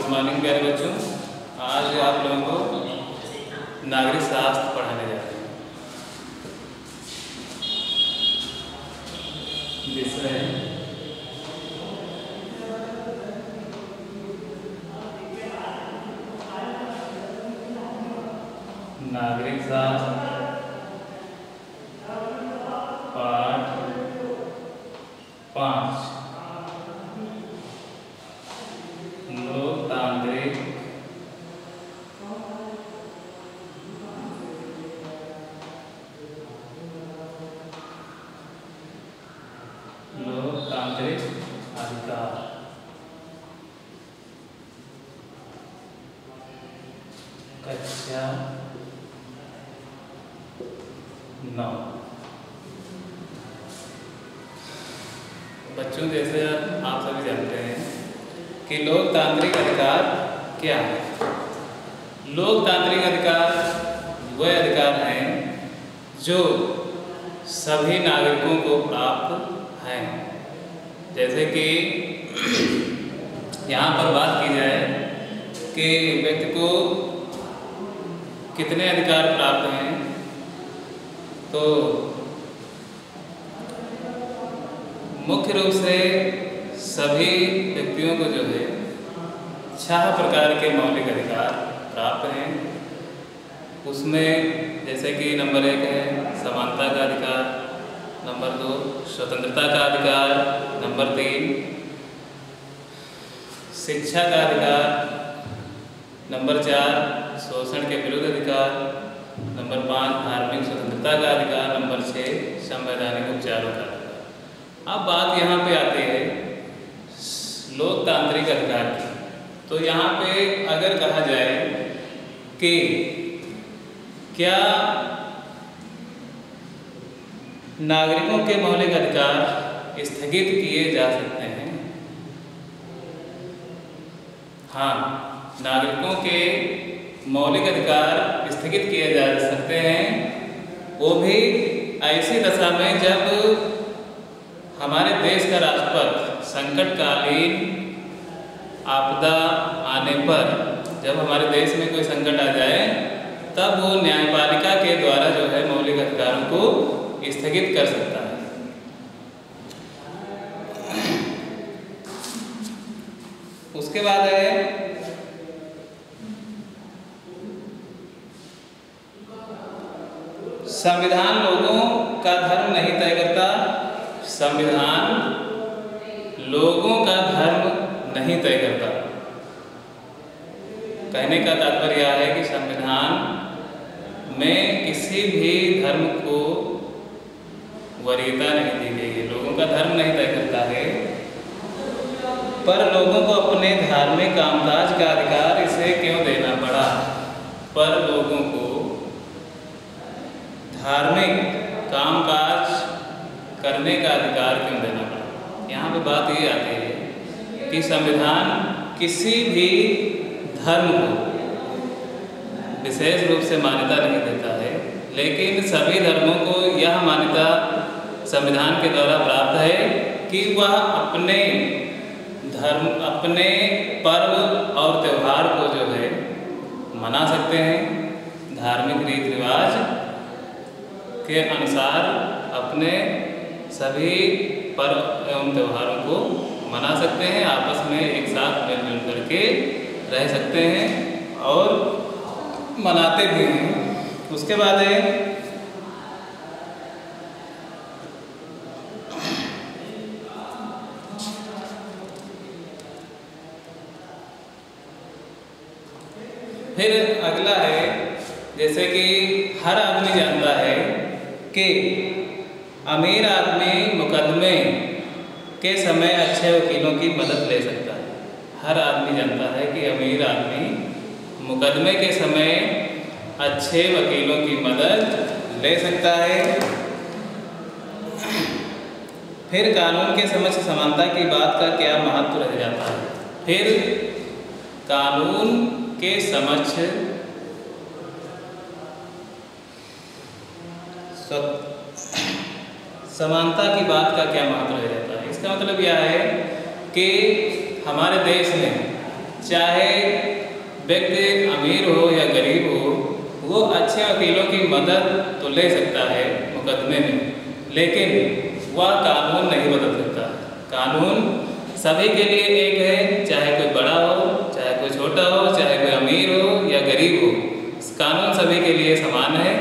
Good morning प्यारे बच्चों। आज आप लोगों को नागरिक शास्त्र पढ़ाने जा रहे हैं। विषय नागरिक शास्त्र पाठ 5 लोकतांत्रिक अधिकार। कक्षा 9। बच्चों, जैसे आप सभी जानते हैं कि लोकतांत्रिक अधिकार क्या है। लोकतांत्रिक अधिकार वह अधिकार हैं जो सभी नागरिकों को प्राप्त हैं। जैसे कि यहाँ पर बात की जाए कि व्यक्ति को कितने अधिकार प्राप्त हैं, तो मुख्य रूप से सभी व्यक्तियों को जो है 6 प्रकार के मौलिक अधिकार प्राप्त हैं। उसमें जैसे कि नंबर 1 है समानता का अधिकार, नंबर 2 स्वतंत्रता का अधिकार, नंबर 3 शिक्षा का अधिकार, नंबर 4 शोषण के विरुद्ध अधिकार, नंबर 5 धार्मिक स्वतंत्रता का अधिकार, नंबर 6 संवैधानिक उपचारों का अधिकार। अब बात यहाँ पे आती है लोकतांत्रिक अधिकार की। तो यहाँ पे अगर कहा जाए कि क्या नागरिकों के मौलिक अधिकार स्थगित किए जा सकते हैं? हाँ, नागरिकों के मौलिक अधिकार स्थगित किए जा सकते हैं, वो भी ऐसी दशा में जब हमारे देश का राष्ट्रपति संकटकालीन आपदा आने पर, जब हमारे देश में कोई संकट आ जाए, तब वो न्यायपालिका के द्वारा जो है मौलिक अधिकारों को स्थगित कर सकता है। उसके बाद है संविधान लोगों का धर्म नहीं तय करता। संविधान लोगों का धर्म नहीं तय करता। कहने का तात्पर्य यह है कि संविधान में किसी भी धर्म को वरीयता नहीं दी गई है। लोगों का धर्म नहीं तय करता है, पर लोगों को अपने धार्मिक कामकाज का अधिकार इसे क्यों देना पड़ा? पर लोगों को धार्मिक कामकाज करने का अधिकार क्यों देना पड़ा? यहाँ पे बात ये आती है कि संविधान किसी भी धर्म को विशेष रूप से मान्यता नहीं देता है, लेकिन सभी धर्मों को यह मान्यता संविधान के द्वारा प्राप्त है कि वह अपने धर्म, अपने पर्व और त्यौहार को जो है मना सकते हैं। धार्मिक रीति रिवाज के अनुसार अपने सभी पर्व एवं त्योहारों को मना सकते हैं, आपस में एक साथ मिलजुल करके रह सकते हैं और मनाते भी हैं। उसके बाद है फिर अगला है, जैसे कि हर आदमी जानता है कि अमीर आदमी मुकदमे के समय अच्छे वकीलों की मदद ले सकता है। हर आदमी जानता है कि अमीर आदमी मुकदमे के समय अच्छे वकीलों की मदद ले सकता है। फिर कानून के समक्ष समानता की बात का क्या महत्व रह जाता है? फिर कानून के समक्ष समानता की बात का क्या महत्व रह जाता है? इसका मतलब यह है कि हमारे देश में चाहे व्यक्ति अमीर हो या गरीब हो, वो अच्छे वकीलों की मदद तो ले सकता है मुकदमे में, लेकिन वह कानून नहीं बदल सकता। कानून सभी के लिए एक है, चाहे कोई बड़ा हो, चाहे कोई छोटा हो, चाहे कोई अमीर हो या गरीब हो, कानून सभी के लिए समान है।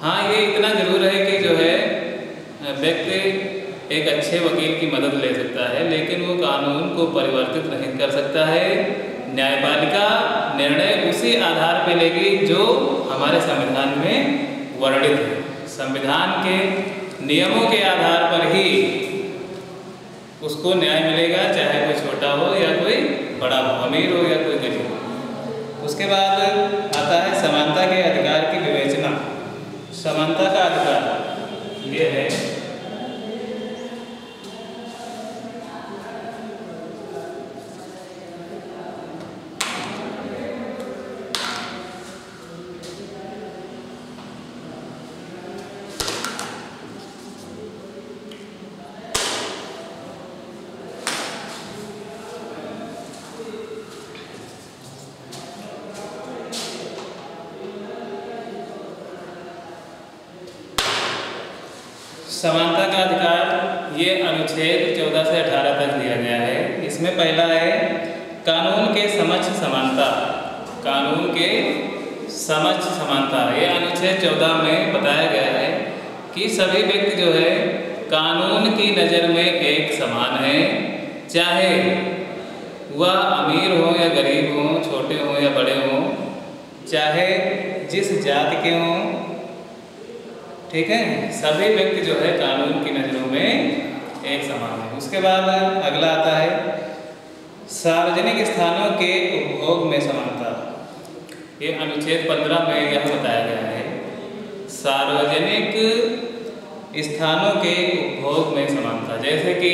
हाँ, ये इतना जरूर है कि जो है व्यक्ति एक अच्छे वकील की मदद ले सकता है, लेकिन वो कानून को परिवर्तित नहीं कर सकता है। न्यायपालिका निर्णय उसी आधार पर लेगी जो हमारे संविधान में वर्णित है। संविधान के नियमों के आधार पर ही उसको न्याय मिलेगा, चाहे कोई छोटा हो या कोई बड़ा हो, अमीर हो या कोई गरीब हो। उसके बाद आता है समानता के अधिकार की विवेचना। समानता का अधिकार ये है समानता का अधिकार, ये अनुच्छेद 14 से 18 तक दिया गया है। इसमें पहला है कानून के समक्ष समानता। कानून के समक्ष समानता, ये अनुच्छेद 14 में बताया गया है कि सभी व्यक्ति जो है कानून की नज़र में एक समान है, चाहे वह अमीर हो या गरीब हो, छोटे हो या बड़े हो, चाहे जिस जाति के हों, ठीक है, सभी व्यक्ति जो है कानून की नज़रों में एक समान है। उसके बाद अगला आता है सार्वजनिक स्थानों के उपभोग में समानता। ये अनुच्छेद 15 में यह बताया गया है, सार्वजनिक स्थानों के उपभोग में समानता। जैसे कि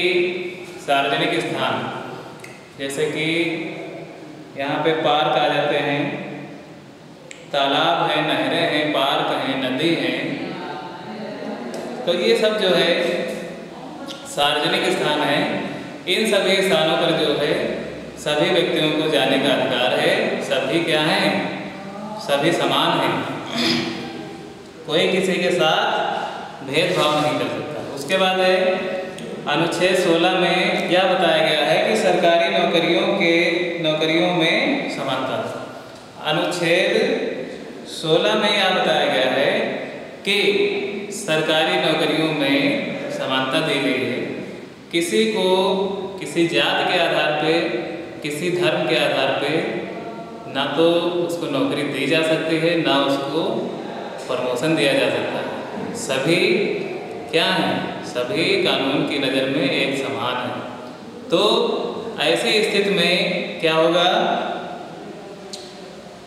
सार्वजनिक स्थान, जैसे कि यहाँ पे पार्क आ जाते हैं, तालाब हैं, नहरें हैं, पार्क हैं, नदी हैं, तो ये सब जो है सार्वजनिक स्थान है। इन सभी स्थानों पर जो है सभी व्यक्तियों को जाने का अधिकार है। सभी क्या हैं? सभी समान हैं, कोई किसी के साथ भेदभाव नहीं कर सकता। उसके बाद है अनुच्छेद 16 में क्या बताया गया है कि सरकारी नौकरियों में समानता। अनुच्छेद 16 में यह बताया गया है कि सरकारी नौकरियों में समानता दी गई है। किसी को किसी जाति के आधार पे, किसी धर्म के आधार पे ना तो उसको नौकरी दी जा सकती है, ना उसको प्रमोशन दिया जा सकता है। सभी क्या हैं? सभी कानून की नज़र में एक समान है। तो ऐसी स्थिति में क्या होगा?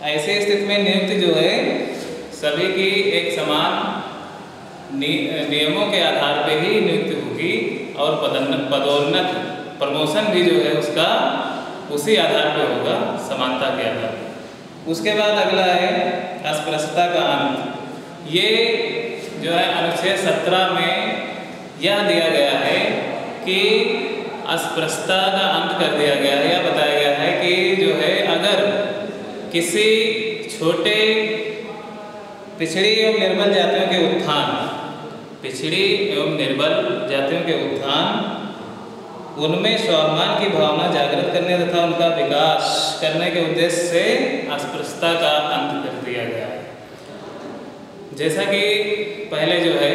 ऐसी स्थिति में नियुक्ति जो है सभी की एक समान नियमों के आधार पर ही नियुक्ति होगी, और पदोन्नत प्रमोशन भी जो है उसका उसी आधार पर होगा, समानता के आधार पर। उसके बाद अगला है अस्पृश्यता का अंत। ये जो है अनुच्छेद 17 में यह दिया गया है कि अस्पृश्यता का अंत कर दिया गया है। यह बताया गया है कि जो है अगर किसी छोटे पिछड़ी एवं निर्बल जातियों के उत्थान, पिछड़ी एवं निर्बल जातियों के उत्थान, उनमें स्वाभिमान की भावना जागृत करने तथा उनका विकास करने के उद्देश्य से अस्पृश्यता का अंत कर दिया गया है। जैसा कि पहले जो है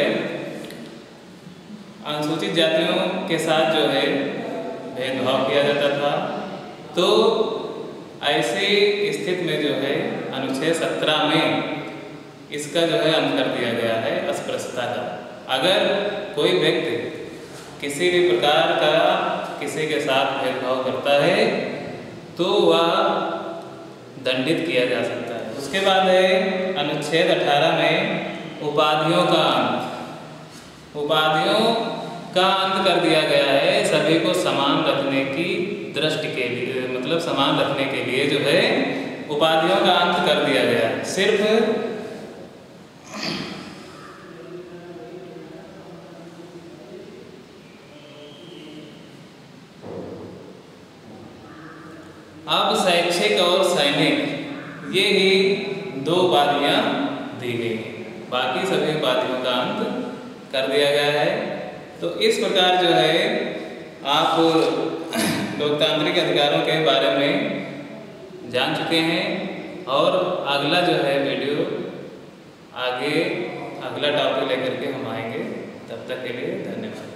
अनुसूचित जातियों के साथ जो है भेदभाव किया जाता था, तो ऐसी स्थिति में जो है अनुच्छेद 17 में इसका जो है अंत कर दिया गया है, अस्पृश्यता का। अगर कोई व्यक्ति किसी भी प्रकार का किसी के साथ भेदभाव करता है तो वह दंडित किया जा सकता है। उसके बाद है अनुच्छेद 18 में उपाधियों का अंत। उपाधियों का अंत कर दिया गया है सभी को समान रखने की दृष्टि के लिए, मतलब समान रखने के लिए जो है उपाधियों का अंत कर दिया गया है। सिर्फ अब शैक्षिक और सैनिक ये ही 2 उपाधियाँ दी गई हैं, बाकी सभी उपाधियों का अंत कर दिया गया है। तो इस प्रकार जो है आप लोकतांत्रिक अधिकारों के बारे में जान चुके हैं और अगला जो है वीडियो आगे अगला टॉपिक लेकर के हम आएंगे। तब तक के लिए धन्यवाद।